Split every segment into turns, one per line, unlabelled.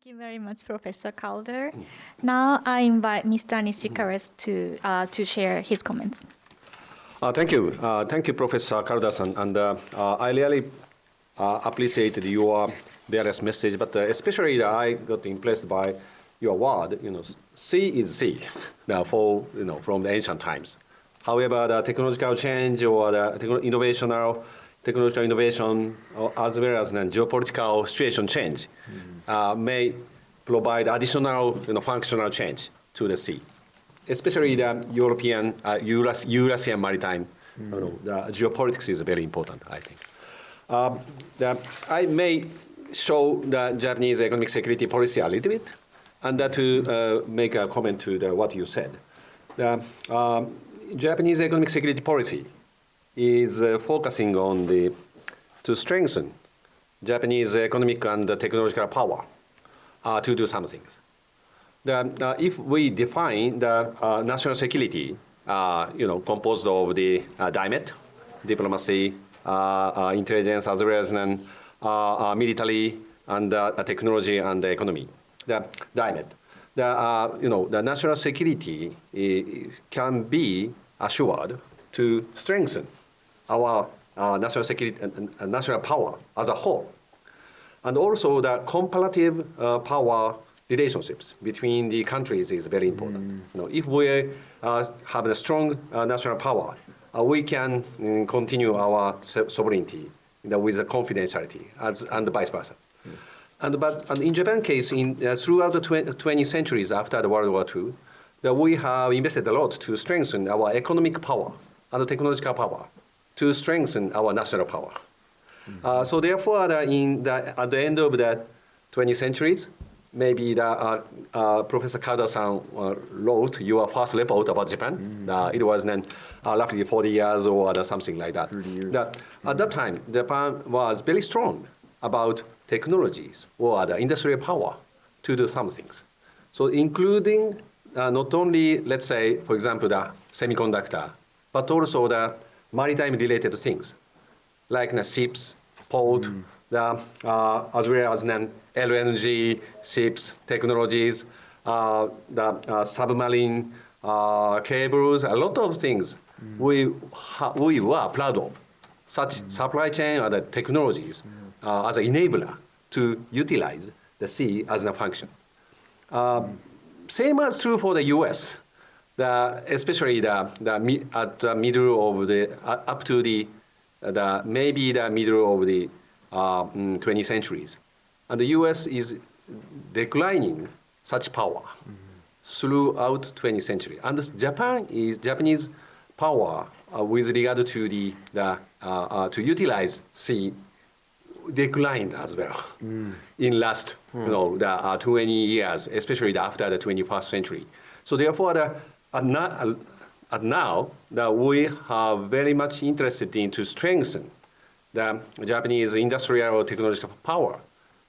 Thank you very much, Professor Calder. Now I invite Mr. Nishikawa to share his comments.
Thank you. Thank you, Professor Calder-san. And I really appreciated your various message, but especially I got impressed by your word. Sea is sea now from the ancient times. However, the technological change or the technological innovation, as well as the geopolitical situation change, may provide additional functional change to the sea, especially the European, Eurasian Maritime the geopolitics is very important, I think. I may show the Japanese economic security policy a little bit, and to make a comment to what you said. The Japanese economic security policy is focusing on to strengthen Japanese economic and technological power to do some things. If we define the national security, composed of the DIMET, diplomacy, intelligence, as well as military and technology and the economy, the DIMET, the national security can be assured to strengthen our national security and national power as a whole. And also the comparative power relationships between the countries is very important. If we have a strong national power, we can continue our sovereignty with the confidentiality and vice versa. And in Japan case, throughout the 20 centuries after the World War II, we have invested a lot to strengthen our economic power and technological power to strengthen our national power. So therefore, at the end of the 20th centuries, maybe Professor Calder-san wrote your first report about Japan. It was then roughly 40 years or something like that. At that time, Japan was very strong about technologies or the industrial power to do some things. So including not only, let's say, for example, the semiconductor, but also the maritime-related things, like the ships, port, as well as then LNG, ships, technologies, the submarine cables, a lot of things we were proud of. Such supply chain or the technologies as an enabler to utilize the sea as a function. Same as true for the U.S., especially at the middle of up to maybe the middle of the 20th centuries. And the U.S. is declining such power throughout 20th century. And Japanese power with regard to to utilize sea declined as well in last 20 years, especially after the 21st century. So therefore, now we are very much interested in to strengthen the Japanese industrial or technological power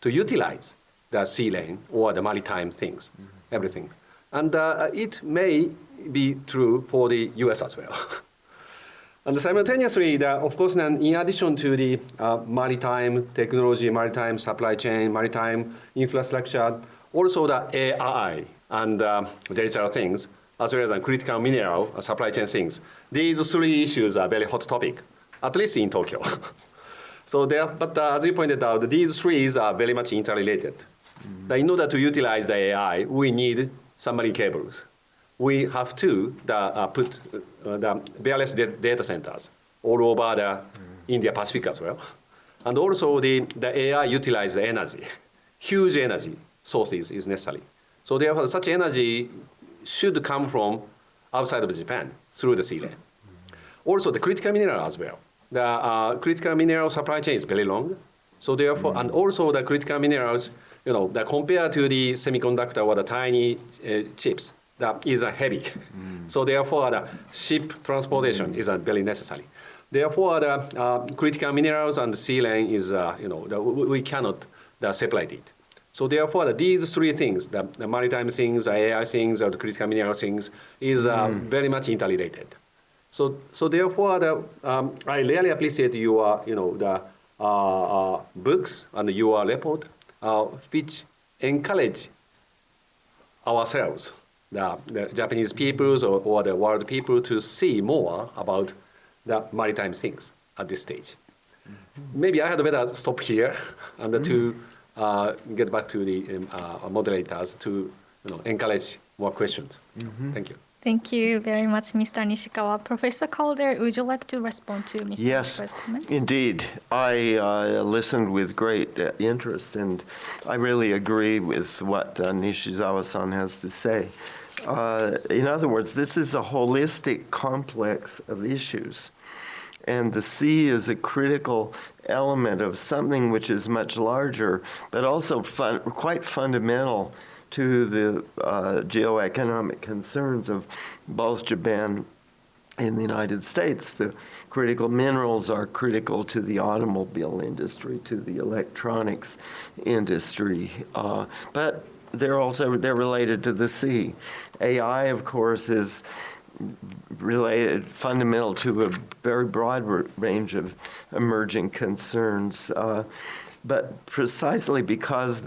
to utilize the sea lane or the maritime things, everything. And it may be true for the US as well. And simultaneously, of course, in addition to the maritime technology, maritime supply chain, maritime infrastructure, also the AI and digital things, as well as critical mineral supply chain things. These three issues are very hot topic, at least in Tokyo. But as you pointed out, these three are very much interrelated. In order to utilize the AI, we need submarine cables. We have to put the various data centers all over the India Pacific as well. And also the AI utilize energy. Huge energy sources is necessary. So therefore, such energy should come from outside of Japan through the sea lane. Also the critical mineral as well. The critical mineral supply chain is very long. So therefore, and also the critical minerals, compared to the semiconductor or the tiny chips, that is heavy. So therefore, the ship transportation is very necessary. Therefore, the critical minerals and the sea lane is, we cannot separate it. So therefore, these three things, the maritime things, the AI things, or the critical mineral things, is very much interrelated. So therefore, I really appreciate your, books and your report, which encourage ourselves, the Japanese peoples or the world people, to see more about the maritime things at this stage. Mm-hmm. Maybe I had better stop here and to get back to the moderators to encourage more questions. Mm-hmm. Thank you.
Thank you very much, Mr. Nishikawa. Professor Calder, would you like to respond to Mr. Nishikawa's comments?
Yes, indeed. I listened with great interest, and I really agree with what Nishizawa-san has to say. In other words, this is a holistic complex of issues, and the sea is a critical element of something which is much larger, but also quite fundamental to the geoeconomic concerns of both Japan and the United States. The critical minerals are critical to the automobile industry, to the electronics industry, but they're related to the sea. AI, of course, is related, fundamental to a very broad range of emerging concerns, but precisely because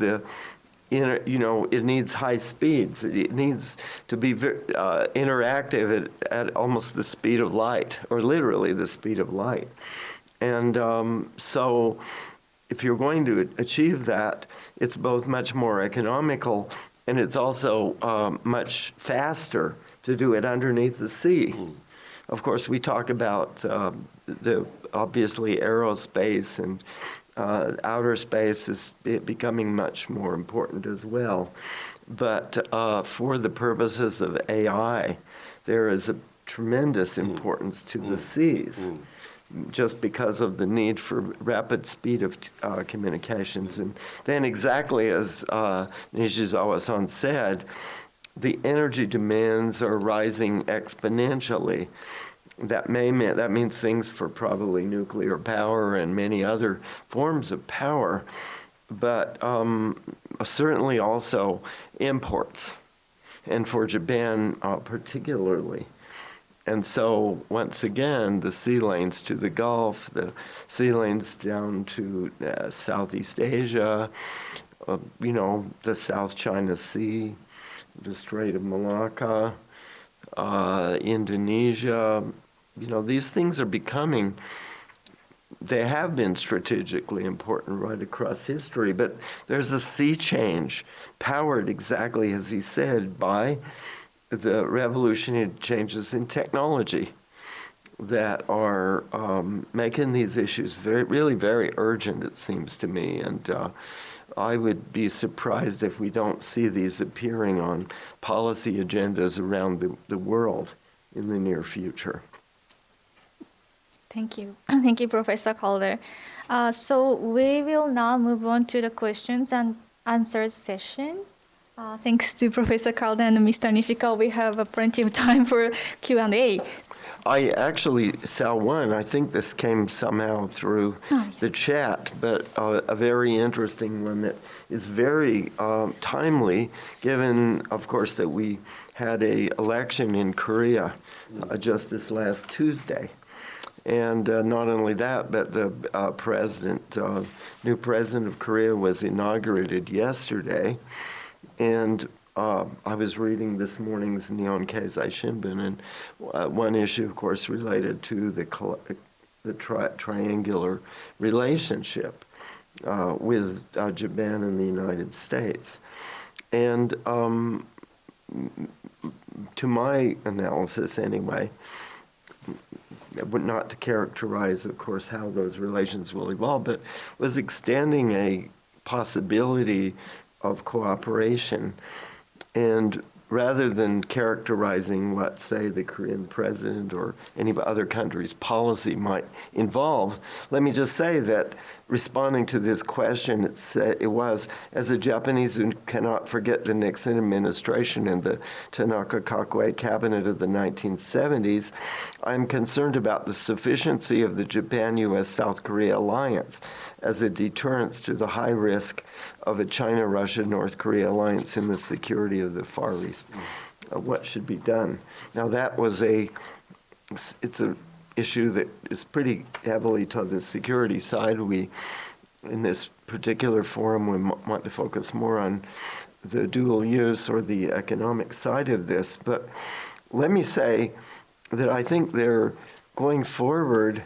it needs high speeds. It needs to be interactive at almost the speed of light, or literally the speed of light. And so if you're going to achieve that, it's both much more economical and it's also much faster to do it underneath the sea. Mm. Of course, we talk about the obviously aerospace and outer space is becoming much more important as well. But for the purposes of AI, there is a tremendous importance to the seas, just because of the need for rapid speed of communications. And then exactly as Nishizawa-san said, the energy demands are rising exponentially. That means things for probably nuclear power and many other forms of power, but certainly also imports, and for Japan particularly. And so once again, the sea lanes to the Gulf, the sea lanes down to Southeast Asia, the South China Sea, the Strait of Malacca, Indonesia. These things are they have been strategically important right across history, but there's a sea change powered exactly, as he said, by the revolutionary changes in technology that are making these issues really very urgent, it seems to me. And I would be surprised if we don't see these appearing on policy agendas around the world in the near future.
Thank you. Thank you, Professor Calder. So we will now move on to the questions and answers session. Thanks to Professor Calder and Mr. Nishikawa, we have plenty of time for Q&A.
I actually saw one. I think this came somehow through the chat, but a very interesting one that is very timely, given, of course, that we had an election in Korea just this last Tuesday. And not only that, but the new president of Korea was inaugurated yesterday. And I was reading this morning's Nihon Keizai Shimbun, and one issue, of course, related to the triangular relationship with Japan and the United States. And to my analysis anyway, not to characterize, of course, how those relations will evolve, but was extending a possibility of cooperation. And rather than characterizing what, say, the Korean president or any other country's policy might involve, let me just say that responding to this question, it was, as a Japanese who cannot forget the Nixon administration and the Tanaka Kakue cabinet of the 1970s, I'm concerned about the sufficiency of the Japan-U.S.-South Korea alliance as a deterrence to the high risk of a China-Russia-North Korea alliance in the security of the Far East. What should be done? Now it's an issue that is pretty heavily to the security side. We, in this particular forum, we want to focus more on the dual use or the economic side of this. But let me say that I think they're going forward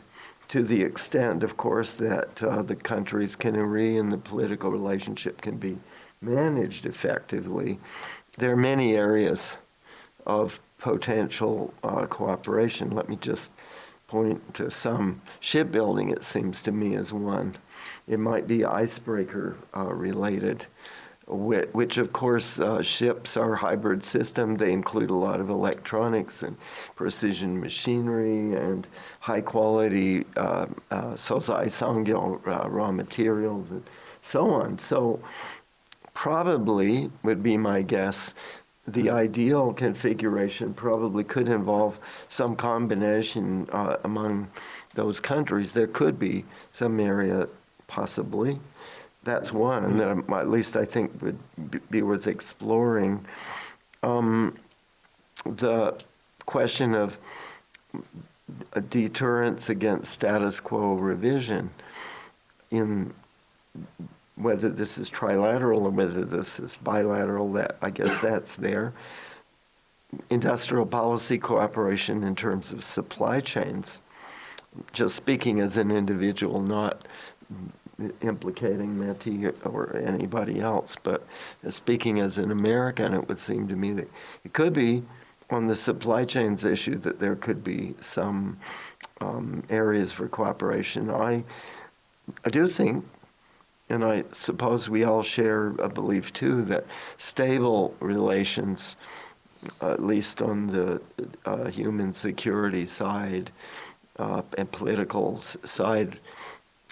to the extent, of course, that the countries can agree and the political relationship can be managed effectively. There are many areas of potential cooperation. Let me just point to some. Shipbuilding, it seems to me, is one. It might be icebreaker related, which of course ships are a hybrid system. They include a lot of electronics and precision machinery and high quality sosai sangyo raw materials and so on. So probably would be my guess, the ideal configuration probably could involve some combination among those countries. There could be some area possibly. That's one that at least I think would be worth exploring. The question of deterrence against status quo revision, in whether this is trilateral or whether this is bilateral, that I guess that's there. Industrial policy cooperation in terms of supply chains, just speaking as an individual, not implicating Métis or anybody else, but speaking as an American, it would seem to me that it could be on the supply chains issue that there could be some areas for cooperation. I do think, and I suppose we all share a belief too, that stable relations, at least on the human security side and political side,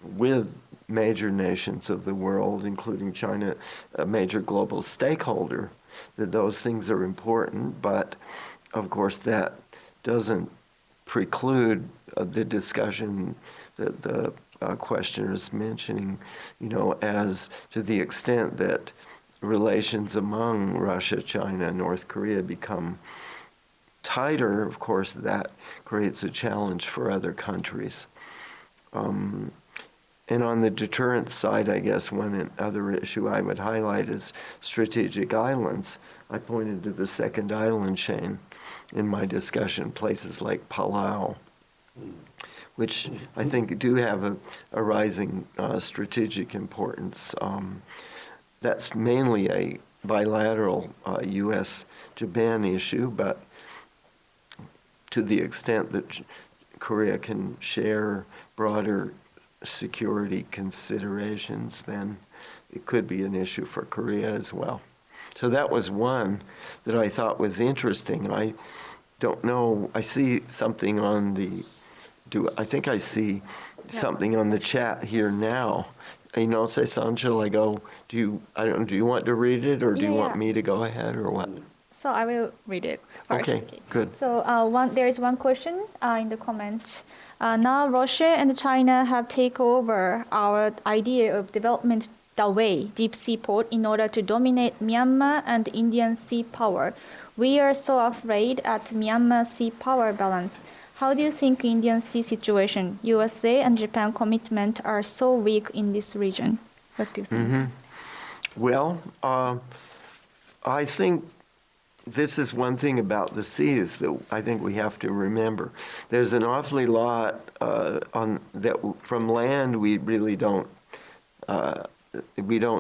with major nations of the world, including China, a major global stakeholder, that those things are important. But of course, that doesn't preclude the discussion that the questioner is mentioning, as to the extent that relations among Russia, China, North Korea become tighter. Of course, that creates a challenge for other countries. And on the deterrence side, I guess one other issue I would highlight is strategic islands. I pointed to the second island chain in my discussion, places like Palau, which I think do have a rising strategic importance. That's mainly a bilateral U.S.-Japan issue, but to the extent that Korea can share broader security considerations, then it could be an issue for Korea as well. So that was one that I thought was interesting. I don't know, I see something on the, I think I see something on the chat here now. Say-san, shall I go? Do you want to read it, or do you want me to go ahead, or what?
So I will read it first.
Okay, good.
So there is one question in the comment. Now Russia and China have taken over our idea of development the way, deep sea port, in order to dominate Myanmar and Indian sea power. We are so afraid at Myanmar sea power balance. How do you think Indian sea situation, USA and Japan commitment are so weak in this region? What do you think?
Mm-hmm. Well, I think this is one thing about the seas that I think we have to remember. There's an awfully lot from land we really don't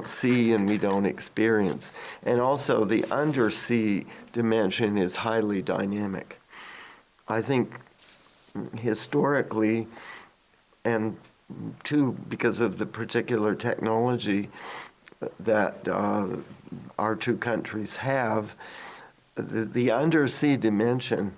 see and we don't experience. And also the undersea dimension is highly dynamic. I think historically, and too because of the particular technology that our two countries have, the undersea dimension,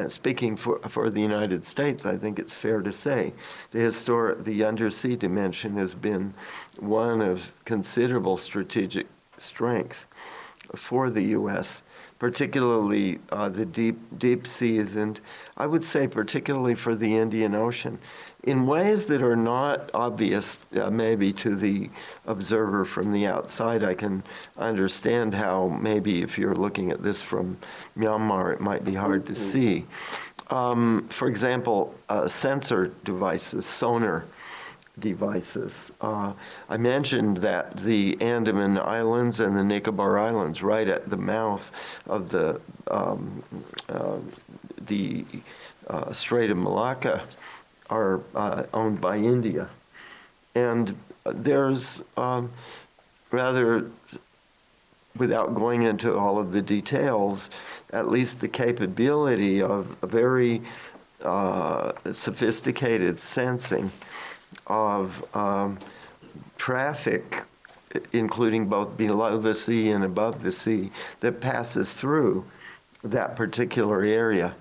speaking for the United States, I think it's fair to say, the undersea dimension has been one of considerable strategic strength for the U.S., particularly the deep seas, and I would say particularly for the Indian Ocean, in ways that are not obvious maybe to the observer from the outside. I can understand how maybe if you're looking at this from Myanmar, it might be hard to see. For example, sensor devices, sonar, devices. I mentioned that the Andaman Islands and the Nicobar Islands, right at the mouth of the Strait of Malacca, are owned by India. And there's rather, without going into all of the details, at least the capability of a very sophisticated sensing of traffic, including both below the sea and above the sea, that passes through that particular area.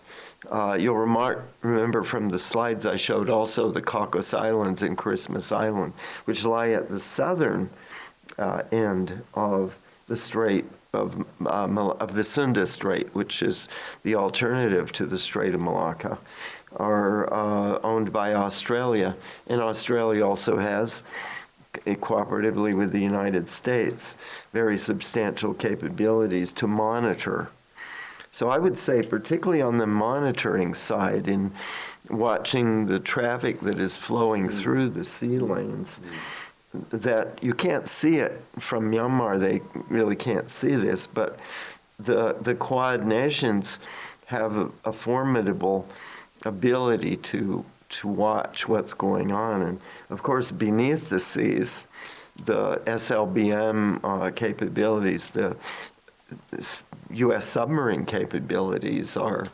You'll remember from the slides I showed also the Cocos Islands and Christmas Island, which lie at the southern end of the Strait of the Sunda Strait, which is the alternative to the Strait of Malacca, are owned by Australia. And Australia also has, cooperatively with the United States, very substantial capabilities to monitor. So I would say, particularly on the monitoring side, in watching the traffic that is flowing through the sea lanes, that you can't see it from Myanmar. They really can't see this, but the Quad nations have a formidable ability to watch what's going on. And of course, beneath the seas, the SLBM capabilities, the U.S. submarine capabilities are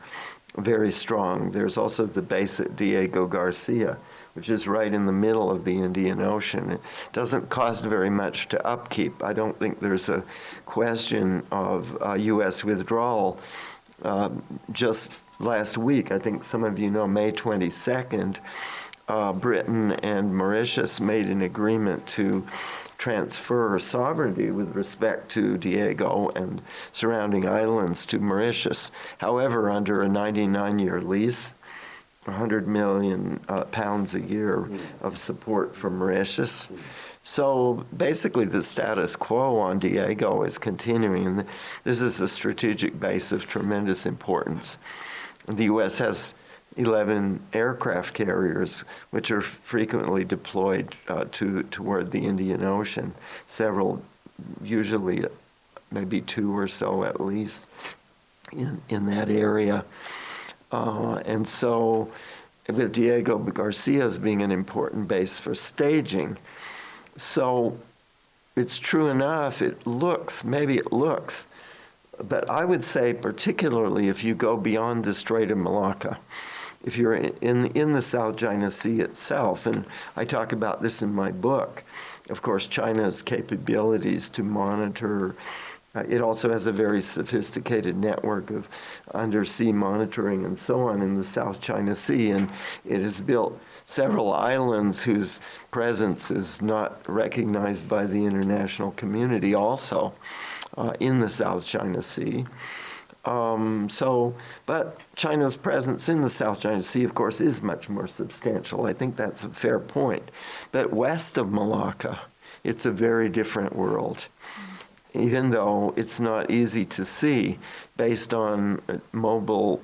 very strong. There's also the base at Diego Garcia, which is right in the middle of the Indian Ocean. It doesn't cost very much to upkeep. I don't think there's a question of U.S. withdrawal. Just last week, I think some of you know, May 22nd, Britain and Mauritius made an agreement to transfer sovereignty with respect to Diego and surrounding islands to Mauritius. However, under a 99-year lease, 100 million pounds a year of support from Mauritius. So basically the status quo on Diego is continuing, and this is a strategic base of tremendous importance. The U.S. has 11 aircraft carriers, which are frequently deployed toward the Indian Ocean, several, usually maybe 2 or so at least, in that area. And so with Diego Garcia as being an important base for staging. So it's true enough, maybe it looks, but I would say particularly if you go beyond the Strait of Malacca, if you're in the South China Sea itself, and I talk about this in my book, of course, China's capabilities to monitor. It also has a very sophisticated network of undersea monitoring and so on in the South China Sea, and it has built several islands whose presence is not recognized by the international community also in the South China Sea. But China's presence in the South China Sea, of course, is much more substantial. I think that's a fair point. But west of Malacca, it's a very different world, even though it's not easy to see based on mobile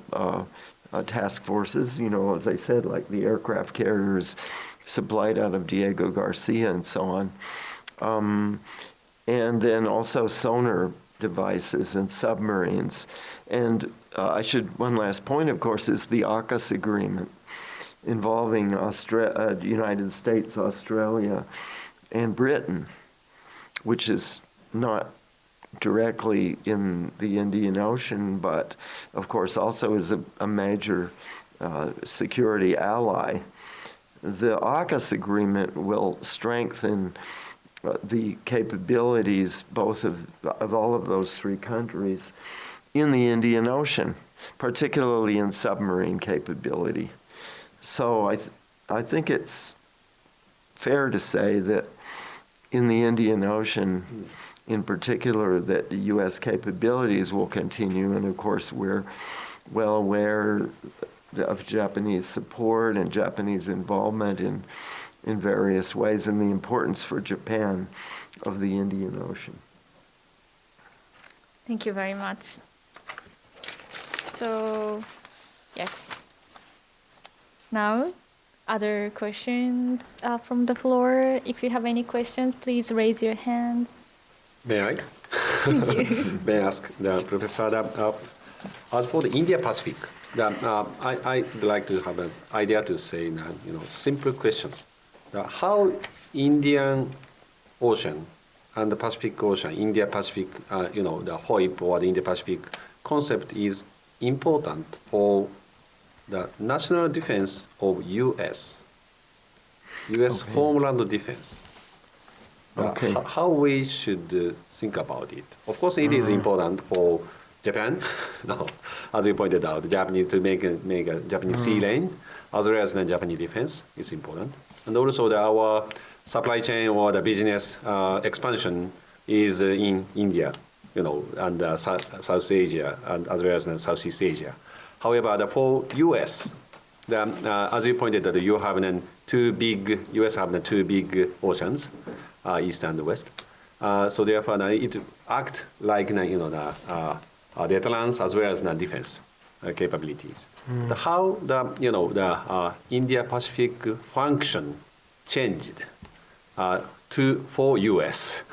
task forces, as I said, like the aircraft carriers supplied out of Diego Garcia and so on. And then also sonar devices and submarines. And one last point, of course, is the AUKUS agreement involving United States, Australia, and Britain, which is not directly in the Indian Ocean, but of course also is a major security ally. The AUKUS agreement will strengthen the capabilities both of all of those 3 countries in the Indian Ocean, particularly in submarine capability. So I think it's fair to say that in the Indian Ocean, in particular, that the U.S. capabilities will continue, and of course we're well aware of Japanese support and Japanese involvement in various ways, and the importance for Japan of the Indian Ocean.
Thank you very much. So, yes. Now, other questions from the floor. If you have any questions, please raise your hands.
May I?
Thank you.
May I ask the professor that, as for the India Pacific, that, I'd like to have an idea to say that, simple questions. How Indian Ocean and the Pacific Ocean, India Pacific, the HOIP or the India Pacific concept is important for the national defense of U.S.
Okay.
homeland defense.
Okay.
How we should think about it. Of course, it is important for Japan. No, as you pointed out, the Japanese to make a Japanese sea lane, as well as the Japanese defense is important, and also our supply chain or the business expansion is in India, and South Asia, and as well as Southeast Asia. However, for U.S., as you pointed out, you have U.S. have two big oceans, east and west. So therefore, it acts like the deterrence as well as the defense capabilities. How the India Pacific function changed for U.S.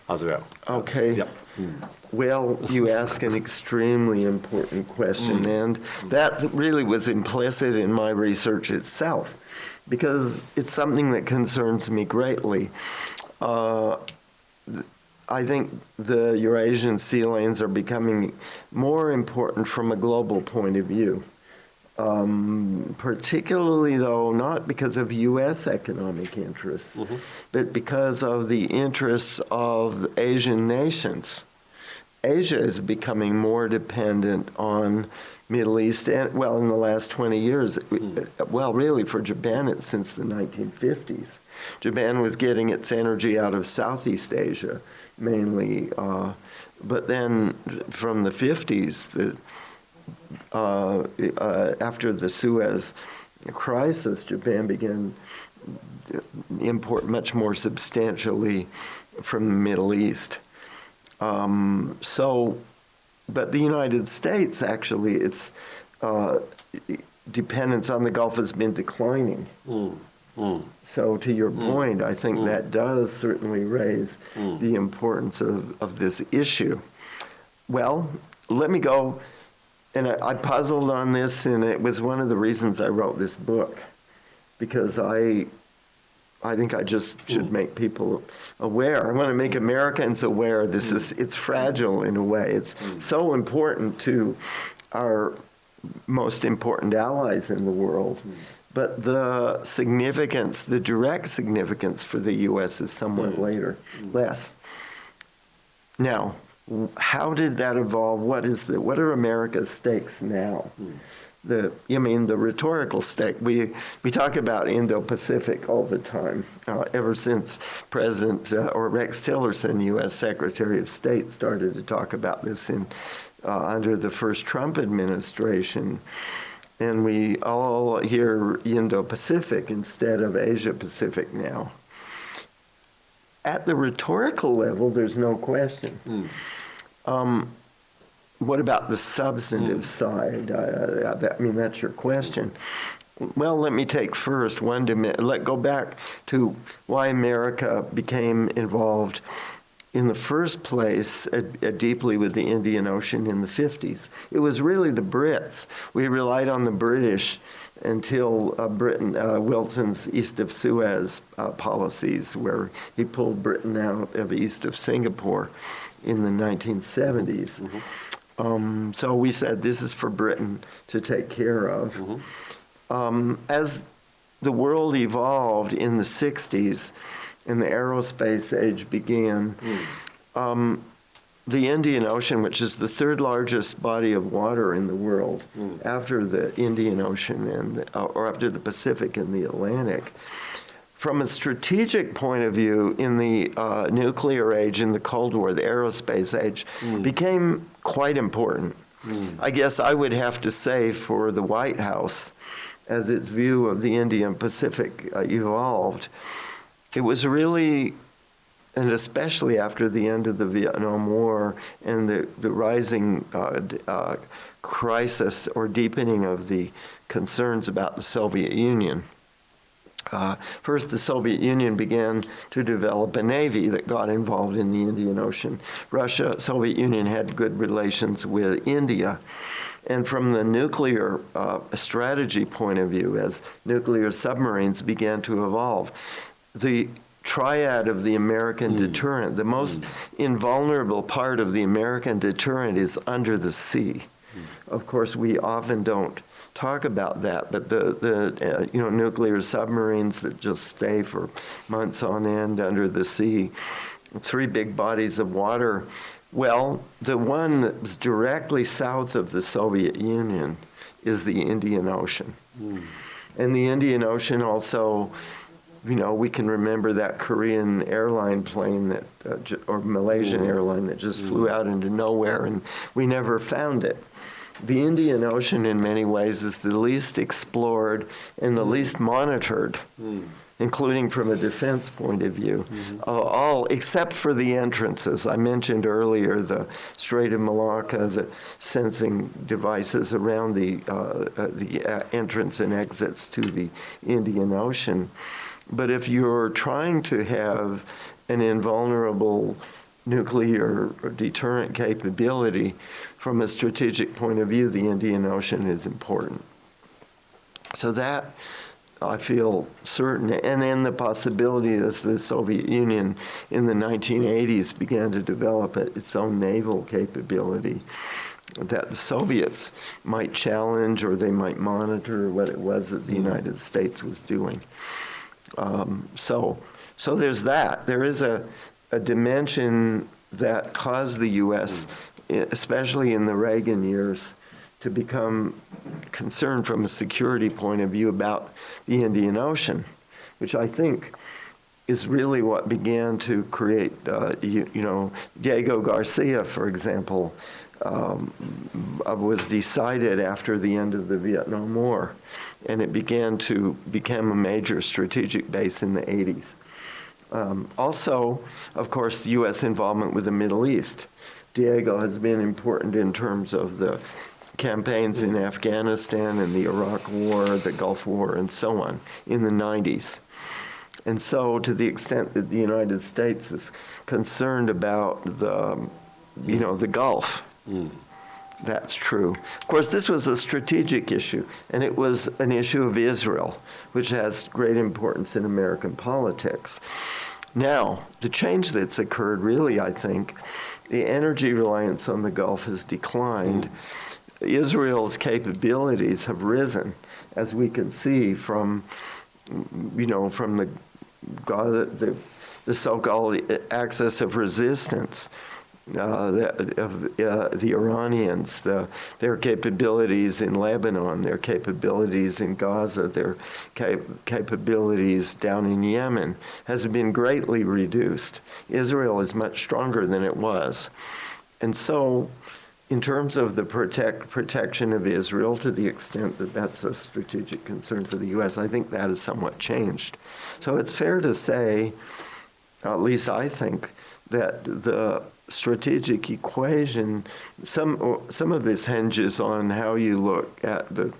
as well.
Okay.
Yeah.
Well, you ask an extremely important question, and that really was implicit in my research itself, because it's something that concerns me greatly. I think the Eurasian sea lanes are becoming more important from a global point of view, particularly, though, not because of U.S. economic interests, but because of the interests of Asian nations. Asia is becoming more dependent on Middle East, and, well, in the last 20 years, well, really for Japan, it's since the 1950s. Japan was getting its energy out of Southeast Asia, mainly, but then from the 50s, after the Suez crisis, Japan began to import much more substantially from the Middle East. But the United States, actually, its dependence on the Gulf has been declining. So to your point, I think that does certainly raise the importance of this issue. Well, let me go, and I puzzled on this, and it was one of the reasons I wrote this book, because I think I just should make people aware. I want to make Americans aware it's fragile in a way. It's so important to our most important allies in the world. But the significance, the direct significance for the U.S. is somewhat less. Now, how did that evolve? What are America's stakes now? The rhetorical stake. We talk about Indo-Pacific all the time. Ever since President or Rex Tillerson, U.S. Secretary of State, started to talk about this under the first Trump administration, and we all hear Indo-Pacific instead of Asia-Pacific now. At the rhetorical level, there's no question. What about the substantive side? That's your question. Well, let me take first go back to why America became involved in the first place deeply with the Indian Ocean in the 50s. It was really the Brits. We relied on the British until Wilson's East of Suez policies, where he pulled Britain out of east of Singapore in the 1970s. So we said this is for Britain to take care of. As the world evolved in the 60s and the aerospace age began, the Indian Ocean, which is the third largest body of water in the world after the Indian Ocean or after the Pacific and the Atlantic, from a strategic point of view, in the nuclear age, in the Cold War, the aerospace age, became quite important. I guess I would have to say for the White House, as its view of the Indian Pacific evolved, it was really, and especially after the end of the Vietnam War and the rising crisis or deepening of the concerns about the Soviet Union, First, the Soviet Union began to develop a navy that got involved in the Indian Ocean. Soviet Union had good relations with India. And from the nuclear strategy point of view, as nuclear submarines began to evolve, the triad of the American deterrent, the most invulnerable part of the American deterrent is under the sea. Of course, we often don't talk about that, but the nuclear submarines that just stay for months on end under the sea, 3 big bodies of water. Well, the one that's directly south of the Soviet Union is the Indian Ocean. And the Indian Ocean also, we can remember that Korean airline plane that, or Malaysian airline that just flew out into nowhere, and we never found it. The Indian Ocean, in many ways, is the least explored and the least monitored, including from a defense point of view, all except for the entrances. I mentioned earlier the Strait of Malacca, the sensing devices around the entrance and exits to the Indian Ocean. But if you're trying to have an invulnerable nuclear deterrent capability, from a strategic point of view, the Indian Ocean is important. So that, I feel certain. And then the possibility as the Soviet Union in the 1980s began to develop its own naval capability, that the Soviets might challenge or they might monitor what it was that the United States was doing. So there's that. There is a dimension that caused the U.S., especially in the Reagan years, to become concerned from a security point of view about the Indian Ocean, which I think is really what began to create, Diego Garcia, for example, was decided after the end of the Vietnam War, and it began to become a major strategic base in the 80s. Also, of course, the U.S. involvement with the Middle East. Diego has been important in terms of the campaigns in Afghanistan and the Iraq War, the Gulf War, and so on in the 90s. And so to the extent that the United States is concerned about the Gulf, that's true. Of course, this was a strategic issue, and it was an issue of Israel, which has great importance in American politics. Now, the change that's occurred, really, I think, the energy reliance on the Gulf has declined. Israel's capabilities have risen, as we can see from the so-called axis of resistance. The Iranians, their capabilities in Lebanon, their capabilities in Gaza, their capabilities down in Yemen has been greatly reduced. Israel is much stronger than it was. And so, in terms of the protection of Israel, to the extent that that's a strategic concern for the U.S., I think that has somewhat changed. So it's fair to say, at least I think, that the strategic equation, some of this hinges on how you look at the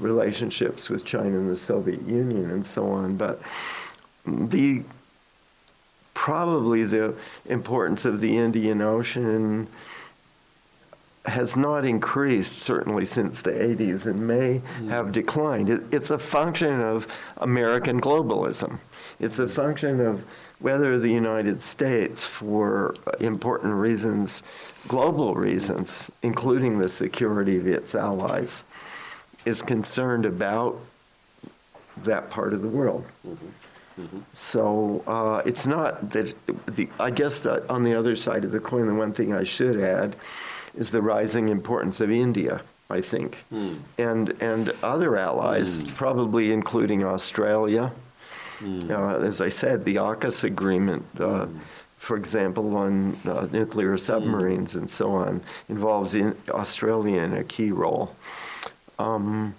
relationships with China and the Soviet Union and so on, but probably the importance of the Indian Ocean has not increased, certainly since the 80s, and may have declined. It's a function of American globalism. It's a function of whether the United States, for important reasons, global reasons, including the security of its allies, is concerned about that part of the world. So it's not that, I guess that on the other side of the coin, the one thing I should add is the rising importance of India, I think, and other allies, probably including Australia. As I said, the AUKUS agreement, for example, on nuclear submarines and so on, involves Australia in a key role. And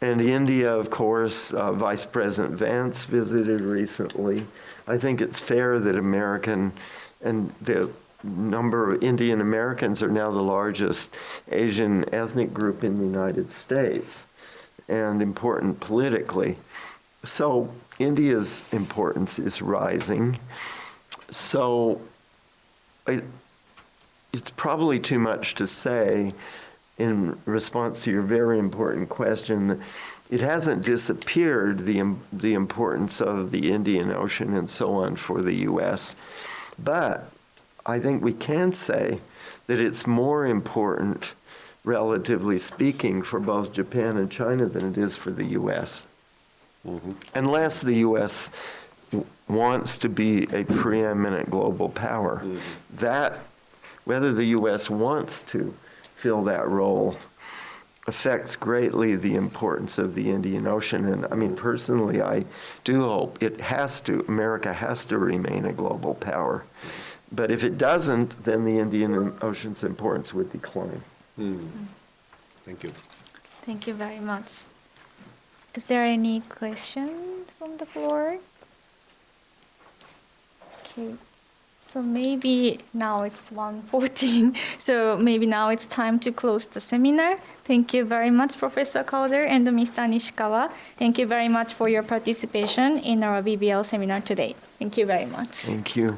India, of course, Vice President Vance visited recently. I think it's fair that American and the number of Indian Americans are now the largest Asian ethnic group in the United States and important politically. So India's importance is rising. So it's probably too much to say in response to your very important question. It hasn't disappeared, the importance of the Indian Ocean and so on for the U.S., but I think we can say that it's more important, relatively speaking, for both Japan and China than it is for the U.S. Mm-hmm. Unless the U.S. wants to be a preeminent global power. Mm-hmm. That, whether the U.S. wants to fill that role, affects greatly the importance of the Indian Ocean. And I mean, personally, I do hope America has to remain a global power. But if it doesn't, then the Indian Ocean's importance would decline.
Thank you.
Thank you very much. Is there any questions from the floor? Okay. So maybe now it's 1:14. So maybe now it's time to close the seminar. Thank you very much, Professor Calder and Mr. Nishikawa. Thank you very much for your participation in our BBL seminar today. Thank you very much.
Thank you.